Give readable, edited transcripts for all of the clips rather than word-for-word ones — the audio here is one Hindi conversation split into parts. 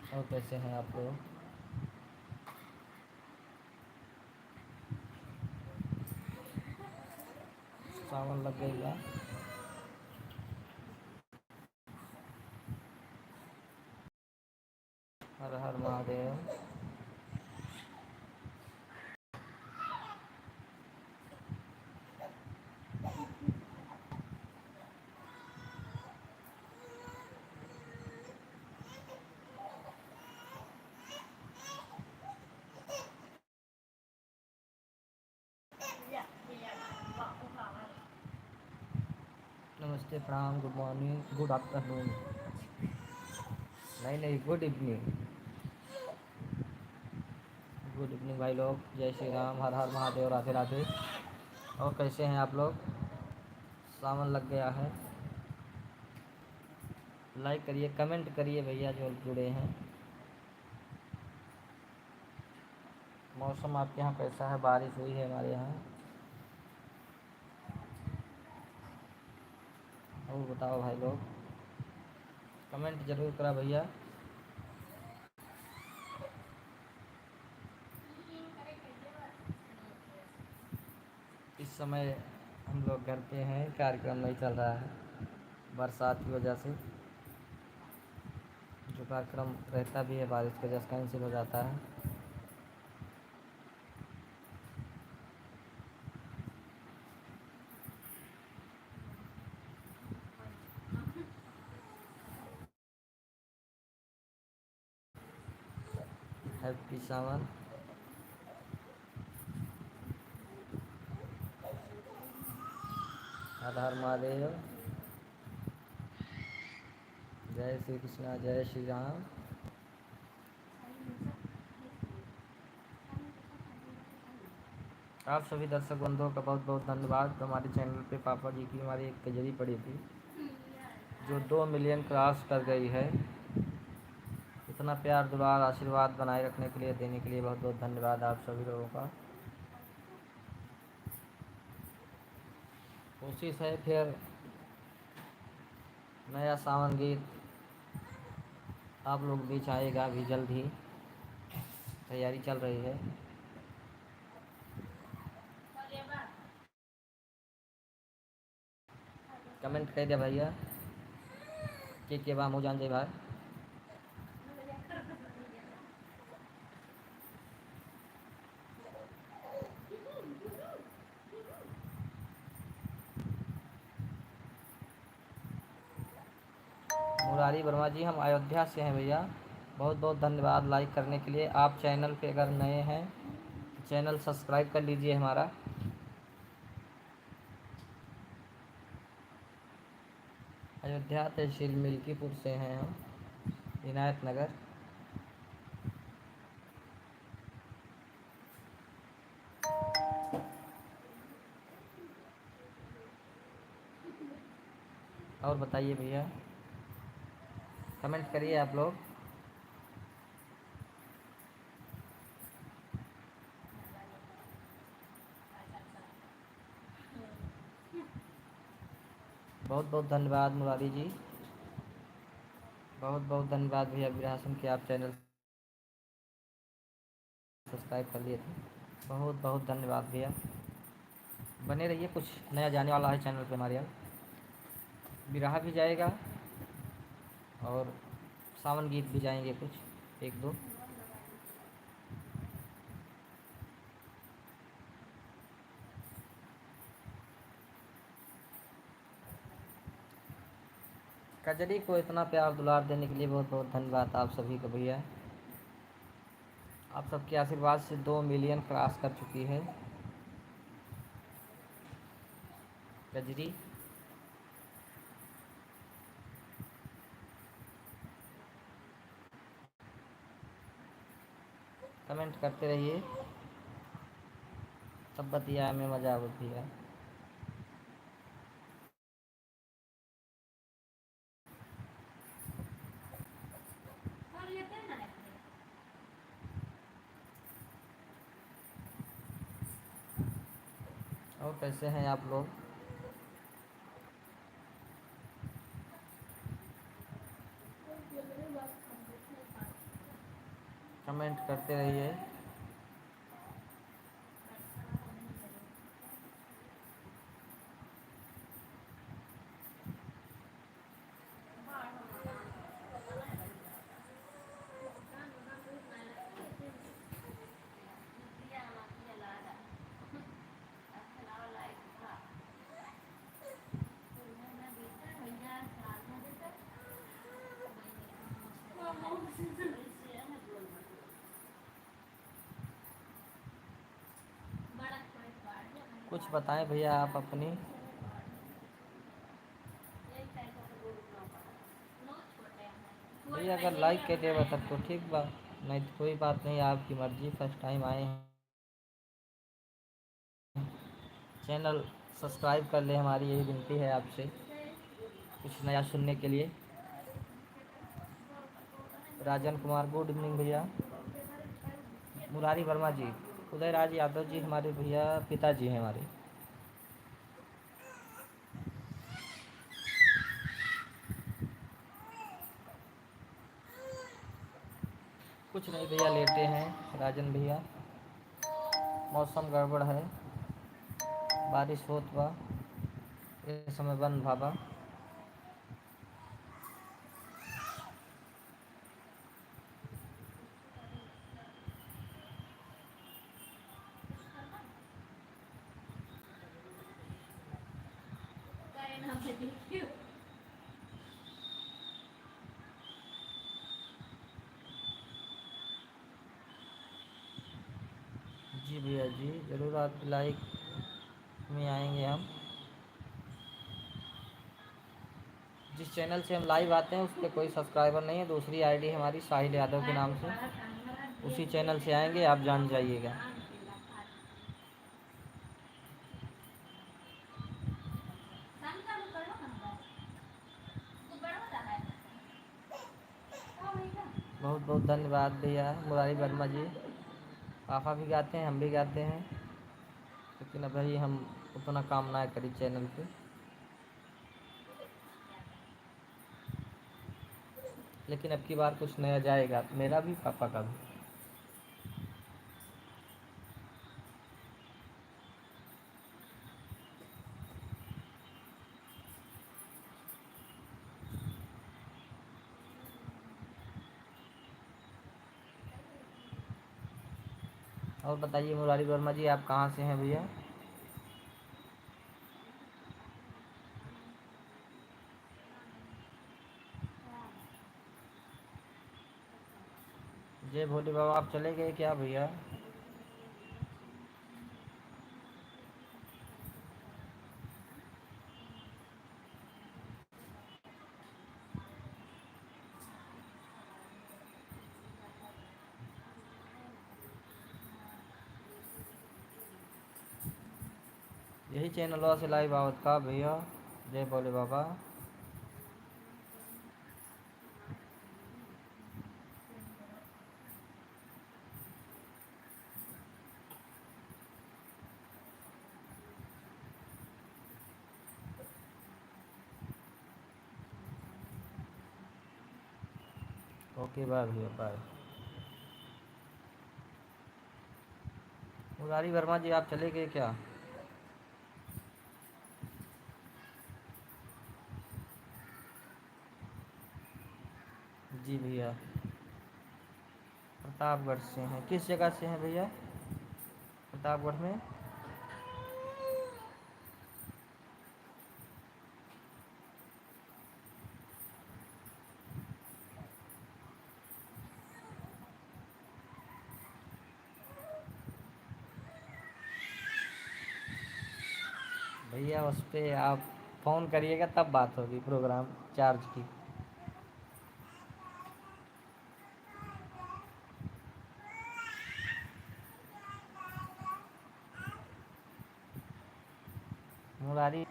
और कैसे हैं आप लोग? सावन लग गई क्या? हर हर महादेव। नमस्ते, प्रणाम, गुड मॉर्निंग, गुड आफ्टरनून। नहीं नहीं, गुड इवनिंग। गुड इवनिंग भाई लोग। जय श्री राम, हर हर महादेव, राधे राधे। और कैसे हैं आप लोग? सावन लग गया है। लाइक करिए, कमेंट करिए भैया जो जुड़े हैं। मौसम आपके यहाँ कैसा है? बारिश हुई है हमारे यहाँ। और बताओ भाई लोग, कमेंट ज़रूर करा भैया। इस समय हम लोग घर पे हैं, कार्यक्रम नहीं चल रहा है बरसात की वजह से। जो कार्यक्रम रहता भी है बारिश की वजह से कैंसिल हो जाता है। हैप्पी सावन। हर हर महादेव। जय श्री कृष्णा, जय श्री राम। आप सभी दर्शक बंधुओं का बहुत बहुत धन्यवाद। हमारे चैनल पे पापा जी की हमारी एक कजरी पड़ी थी जो 2 मिलियन क्रॉस कर गई है। इतना प्यार दुलार आशीर्वाद बनाए रखने के लिए, देने के लिए बहुत बहुत धन्यवाद आप सभी लोगों का। कोशिश है फिर नया सावन गीत आप लोग बीच आएगा अभी जल्द ही। तैयारी चल रही है। कमेंट कर दिया भैया के बा मुँह जान दे भाई। मुरारी वर्मा जी, हम अयोध्या से हैं भैया। बहुत बहुत धन्यवाद लाइक करने के लिए। आप चैनल पे अगर नए हैं तो चैनल सब्सक्राइब कर लीजिए हमारा। अयोध्या तहसील मिल्कीपुर से हैं हम, इनायत नगर। और बताइए भैया, कमेंट करिए आप लोग। बहुत बहुत धन्यवाद मुरारी जी। बहुत बहुत धन्यवाद भैया विरासम के आप चैनल सब्सक्राइब कर लिए थे। बहुत बहुत धन्यवाद भैया। बने रहिए, कुछ नया जाने वाला है चैनल पे हमारे यहाँ। बिरहा भी जाएगा और सावन गीत भी जाएंगे कुछ एक दो। कजरी को इतना प्यार दुलार देने के लिए बहुत बहुत धन्यवाद आप सभी को भैया। आप सबके आशीर्वाद से 2 मिलियन क्रॉस कर चुकी है कजरी। कमेंट करते रहिए, तब बतिया में मज़ा होती है। और कैसे हैं आप लोग? कमेंट करते रहिए। कुछ बताएं भैया आप अपनी। भैया अगर लाइक कर देगा तब तो ठीक बा, नहीं तो कोई बात नहीं, आपकी मर्जी। फर्स्ट टाइम आए हैं, चैनल सब्सक्राइब कर ले, हमारी यही विनती है आपसे कुछ नया सुनने के लिए। राजन कुमार गुड इवनिंग भैया। मुरारी वर्मा जी, उदय राज यादव जी हमारे भैया पिताजी हैं हमारे। कुछ नहीं भैया, लेटे हैं राजन भैया। मौसम गड़बड़ है, बारिश होत बा, इस समय बंद भाबा। जी भैया जी, ज़रूर आपकी लाइक में आएंगे हम। जिस चैनल से हम लाइव आते हैं उस पर कोई सब्सक्राइबर नहीं है, दूसरी आईडी हमारी साहिल यादव के नाम से, उसी चैनल से आएंगे, आप जान जाइएगा। बहुत बहुत धन्यवाद भैया मुरारी वर्मा जी। पापा भी गाते हैं, हम भी गाते हैं, लेकिन अभी हम उतना काम ना करी चैनल पे। लेकिन अब की बार कुछ नया जाएगा, मेरा भी पापा का भी। और बताइए मुरारी वर्मा जी, आप कहाँ से हैं भैया? जय भोले बाबा, आप चले गए क्या भैया? यही चैनल से लाइव आवत का भैया? जय भोले बाबा। ओके बाय भैया, बाय। मुरारी वर्मा जी, आप चले गए क्या? जी भैया, प्रतापगढ़ से हैं। किस जगह से हैं भैया प्रतापगढ़ में? भैया उस पर आप फ़ोन करिएगा तब बात होगी प्रोग्राम चार्ज की। मुरारी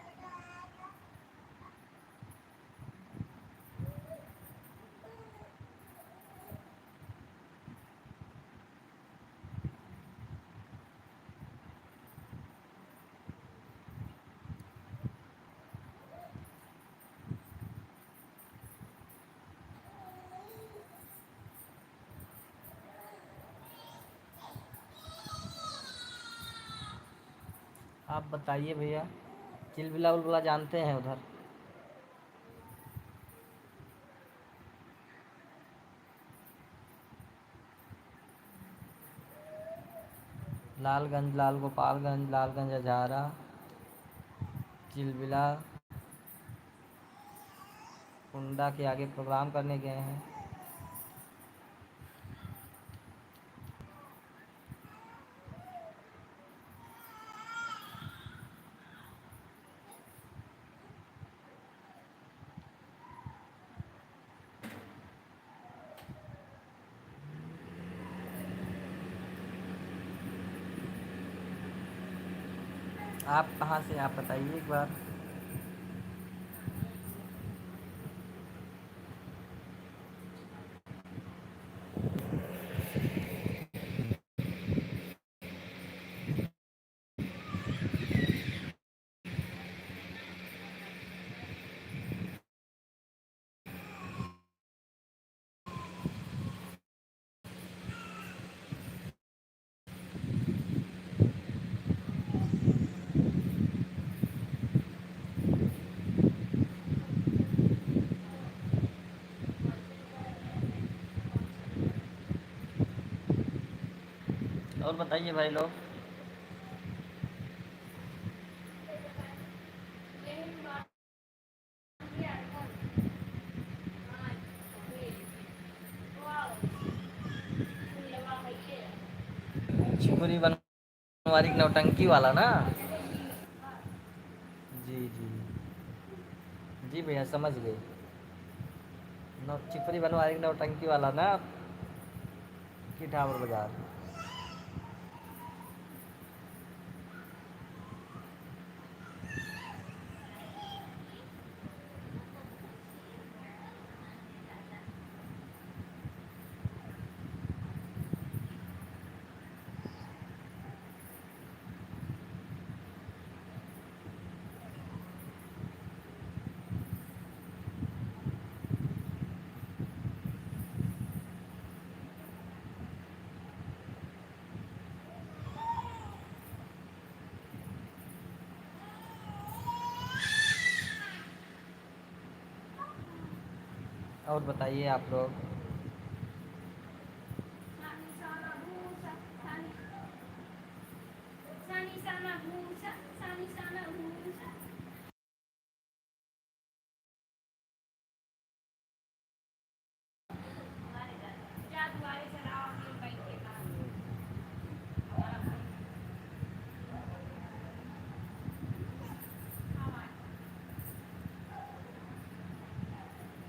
आप बताइए भैया, चिलबिला उलबिला जानते हैं उधर? लालगंज, लाल गोपालगंज, लालगंज हजारा, चिलबिला, कुंडा के आगे प्रोग्राम करने गए हैं। आप कहाँ से, आप बताइए एक बार। और बताइए भाई लोग। छिपुरी बनवारी नौटंकी वाला ना? जी जी जी भैया, समझ गए। छिपरी बनवारी नौटंकी वाला ना, कि टावर बाजार? और बताइए आप लोग।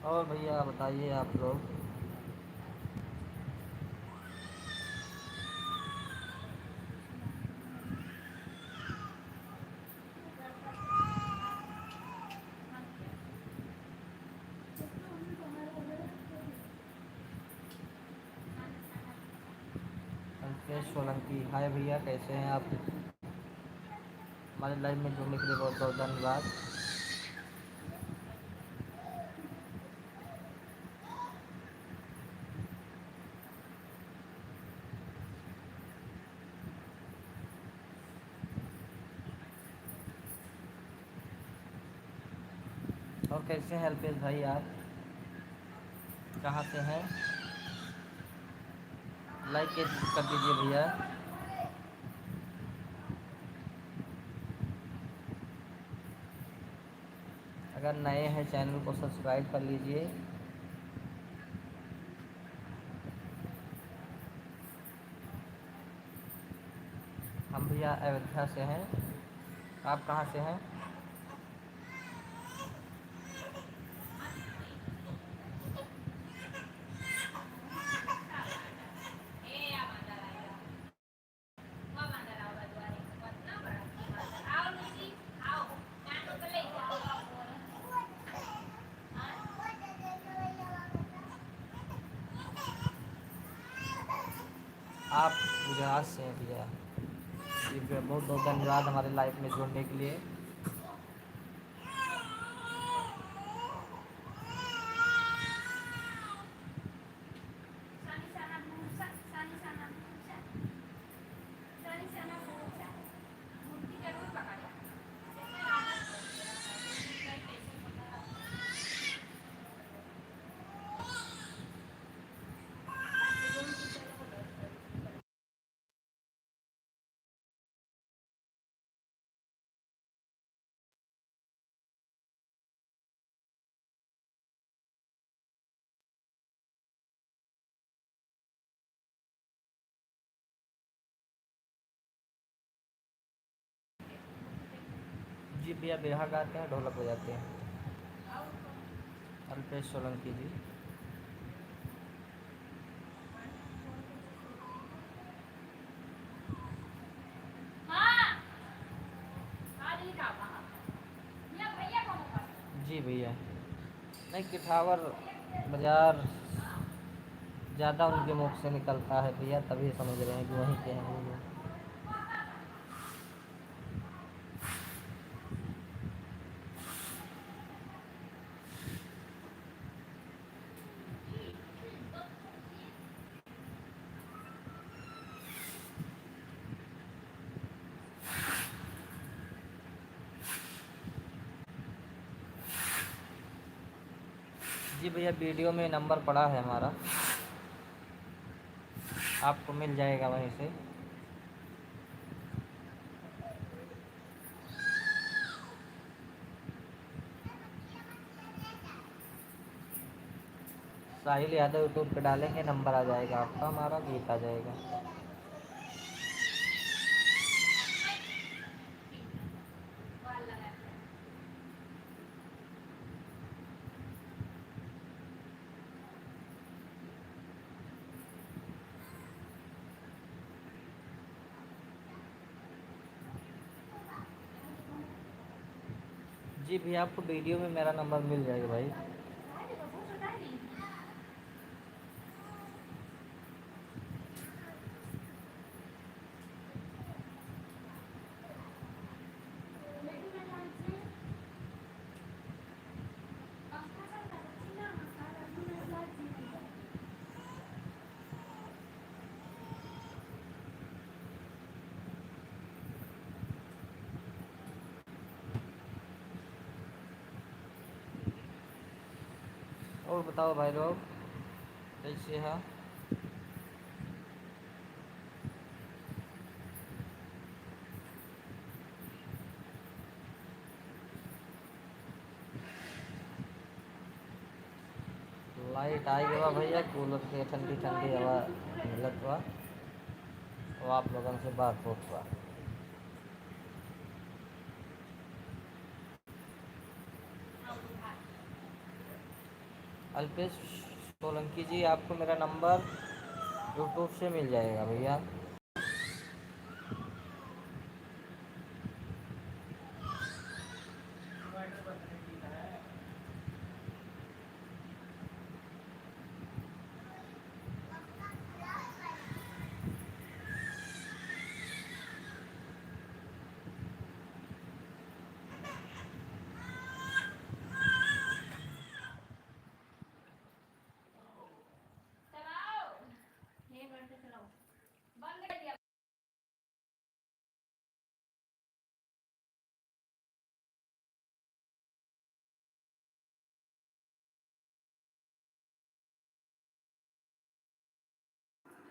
और भैया बताइए आप लोग। अंकेश सोलंकी, हाय भैया, कैसे हैं आप? हमारे लाइव में जुड़ने के लिए बहुत बहुत धन्यवाद। और कैसे हैं अल्पेश भाई आप? कहाँ से हैं? लाइक कर दीजिए भैया। अगर नए हैं चैनल को सब्सक्राइब कर लीजिए। हम भैया अयोध्या से हैं। आप कहाँ से हैं? आप गुजरात से हैं भैया। जी भैया, बहुत बहुत धन्यवाद हमारे लाइफ में जुड़ने के लिए। जी भैया बिरहा गाते हैं, ढोलक बजाते हैं। अल्पेश सोलंकी जी। जी भैया नहीं, किठावर बाजार ज़्यादा उनके मुख से निकलता है भैया, तभी समझ रहे हैं कि वहीं के हैं वो लोग। जी भैया वीडियो में नंबर पड़ा है हमारा, आपको मिल जाएगा वहीं से। साहिल यादव यूट्यूब पे डालेंगे, नंबर आ जाएगा आपका, हमारा गीत आ जाएगा। जी भैया आपको वीडियो में मेरा नंबर मिल जाएगा भाई। और बताओ भाई लोग कैसे हैं? लाइट आई गवा भैया, कूलर के ठंडी ठंडी हवा मिलत बा, और आप लोगन से बात होत बा। अल्पेश सोलंकी जी, आपको मेरा नंबर यूट्यूब से मिल जाएगा भैया।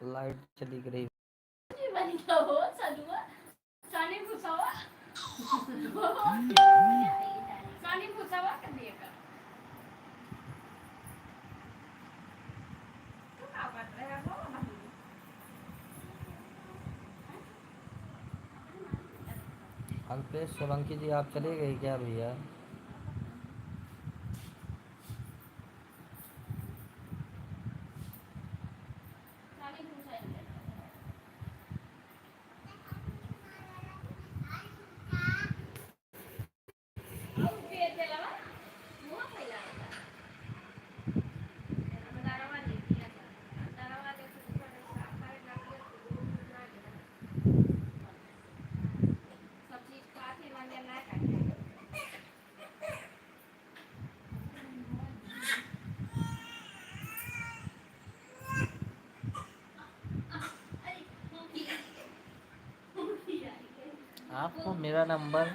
लाइट चली गई। अल्पेश सोलंकी जी आप चले गए क्या भैया? आपको मेरा नंबर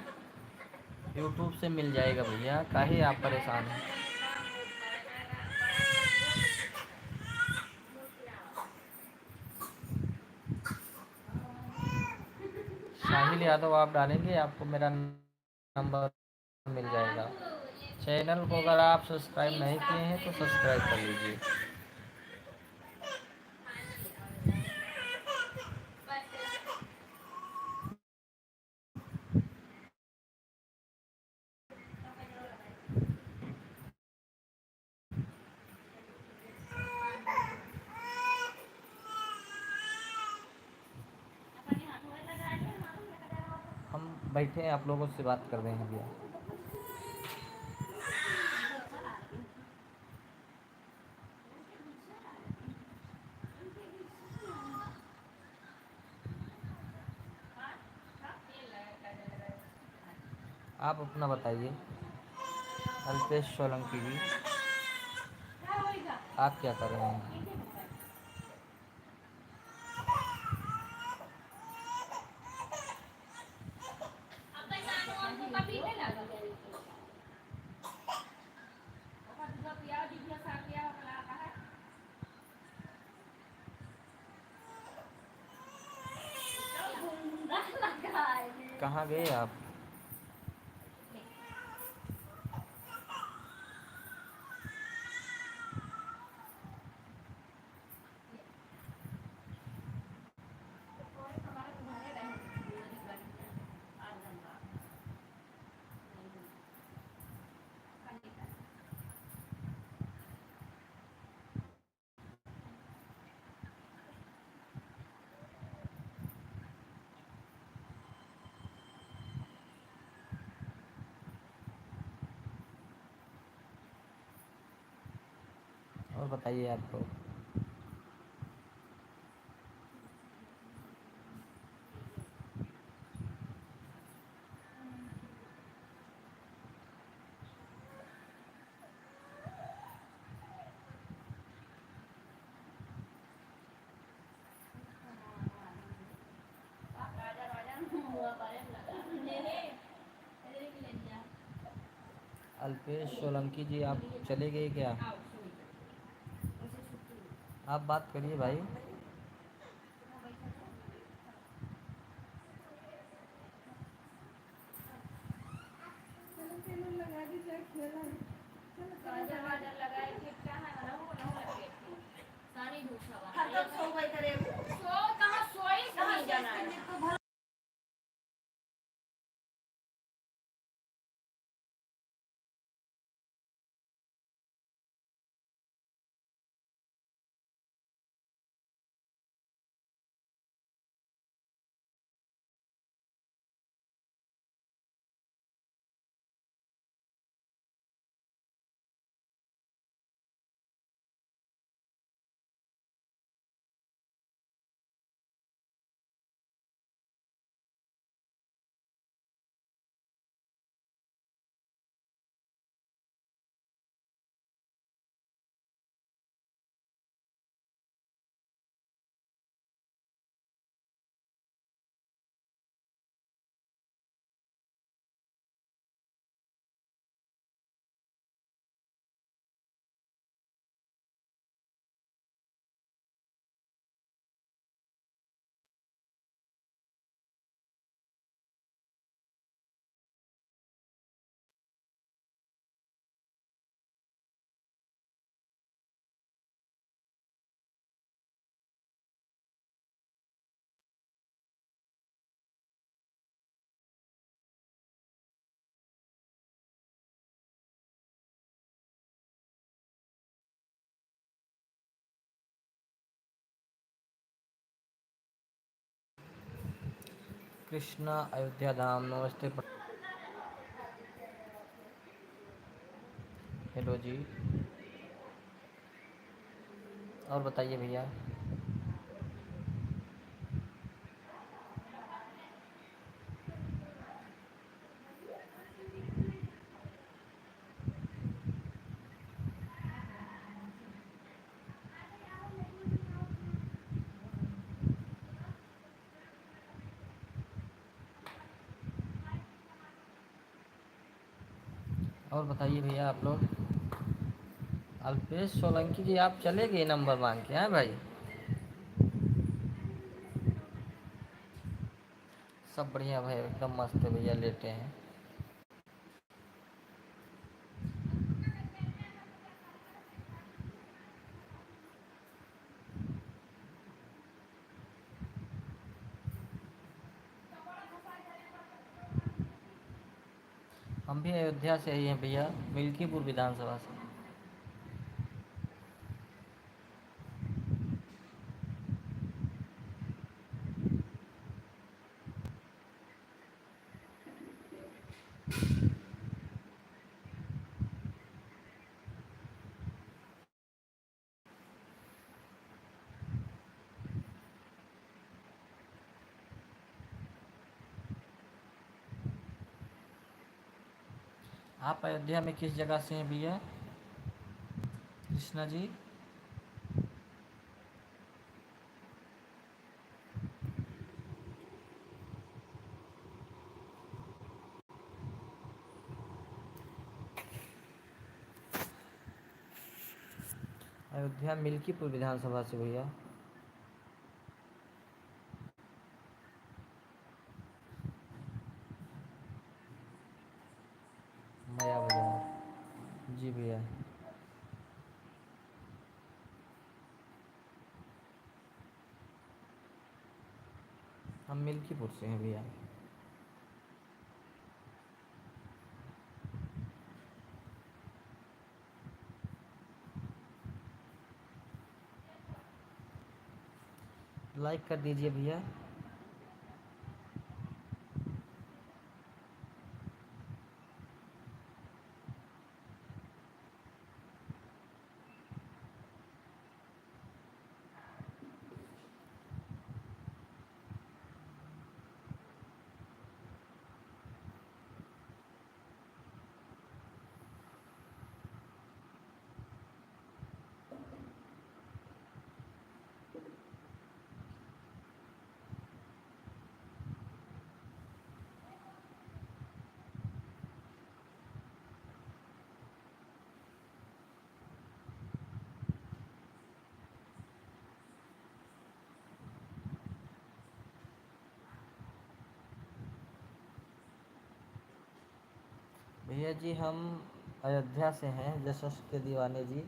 यूट्यूब से मिल जाएगा भैया, काहे आप परेशान हैं? साहिल यादव आप डालेंगे, आपको मेरा नंबर मिल जाएगा। चैनल को अगर आप सब्सक्राइब नहीं किए हैं तो सब्सक्राइब कर लीजिए। बैठे हैं, आप लोगों से बात कर रहे हैं भैया। आप अपना बताइए अल्पेश सोलंकी जी, आप क्या कर रहे हैं? कहाँ गए आप? और बताइए आपको। अल्पेश सोलंकी जी, आप चले गए क्या? आप बात करिए भाई। कृष्णा अयोध्या धाम, नमस्ते। हेलो जी। और बताइए भैया। और बताइए भैया आप लोग। अल्पेश सोलंकी जी, आप चले गए नंबर मांग के? हैं भाई? सब बढ़िया भाई, एकदम मस्त है भैया, लेटे हैं। हम भी अयोध्या से ही हैं भैया, मिल्कीपुर विधानसभा से। आप अयोध्या में किस जगह से हैं भैया कृष्णा जी? अयोध्या मिल्कीपुर विधानसभा से भैया। माया बाजार। जी भैया। हम मिल्कीपुर से हैं भैया। लाइक कर दीजिए भैया। भैया जी हम अयोध्या से हैं, जशस्त्र के दीवाने जी।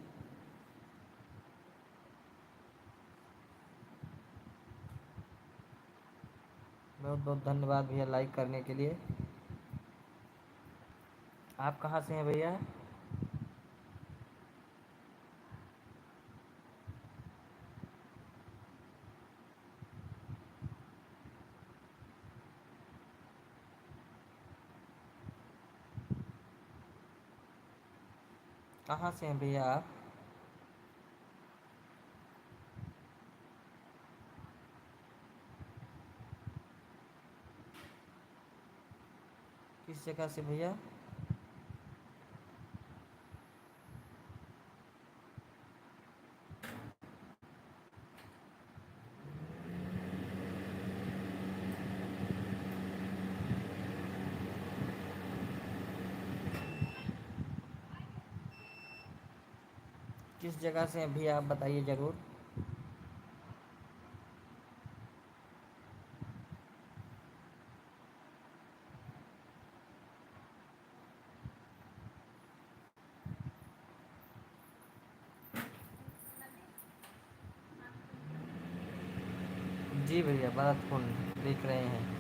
बहुत बहुत धन्यवाद भैया लाइक करने के लिए। आप कहाँ से हैं भैया? कहाँ से हैं भैया आप? किस जगह से भैया? किस जगह से हैं भैया आप बताइए ज़रूर। जी भैया भरतकुंड देख रहे हैं।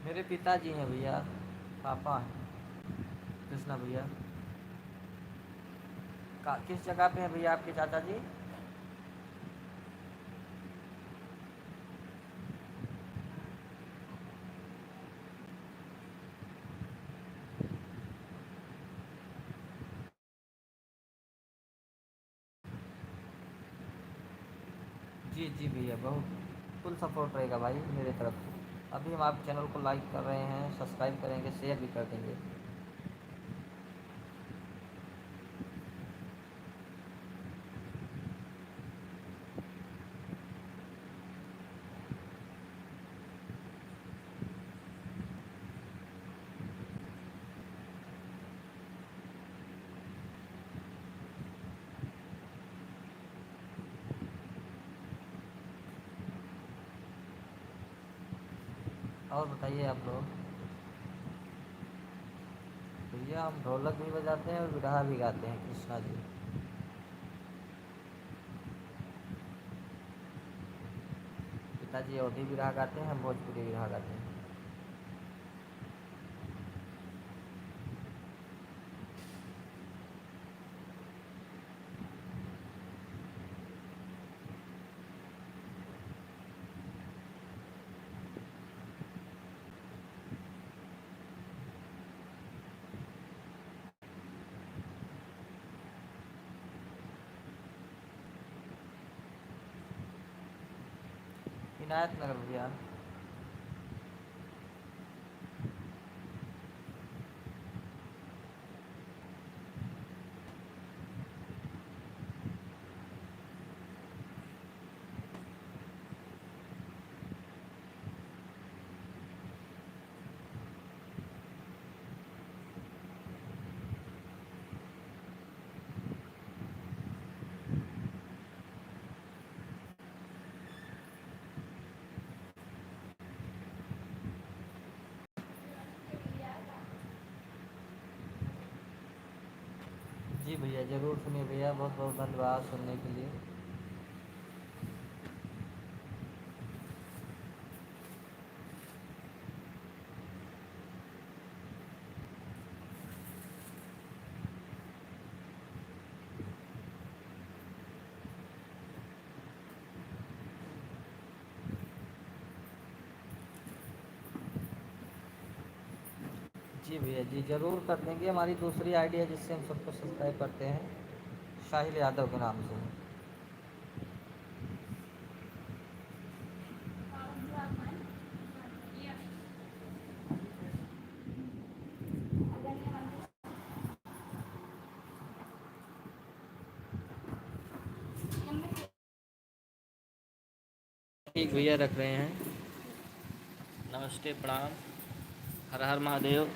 मेरे पिताजी हैं भैया, पापा हैं कृष्णा भैया। किस जगह पे हैं भैया आपके चाचा जी? जी जी भैया, बहुत फुल सपोर्ट रहेगा भाई मेरे तरफ से। अभी हम आप चैनल को लाइक कर रहे हैं, सब्सक्राइब करेंगे, शेयर भी कर देंगे। और बताइए आप लोग। भैया हम ढोलक भी बजाते हैं और बिरहा भी गाते हैं कृष्णा जी। पिताजी अवधी बिरहा गाते हैं, हम भोजपुरी बिरहा गाते हैं। इनायत नगर भैया। जी भैया ज़रूर सुनिए भैया, बहुत बहुत धन्यवाद सुनने के लिए। जी भैया जी ज़रूर कर देंगे। हमारी दूसरी आईडी है जिससे हम सबको सब्सक्राइब करते हैं, साहिल यादव के नाम से। ठीक भैया रख रहे हैं। नमस्ते, प्रणाम, हर हर महादेव।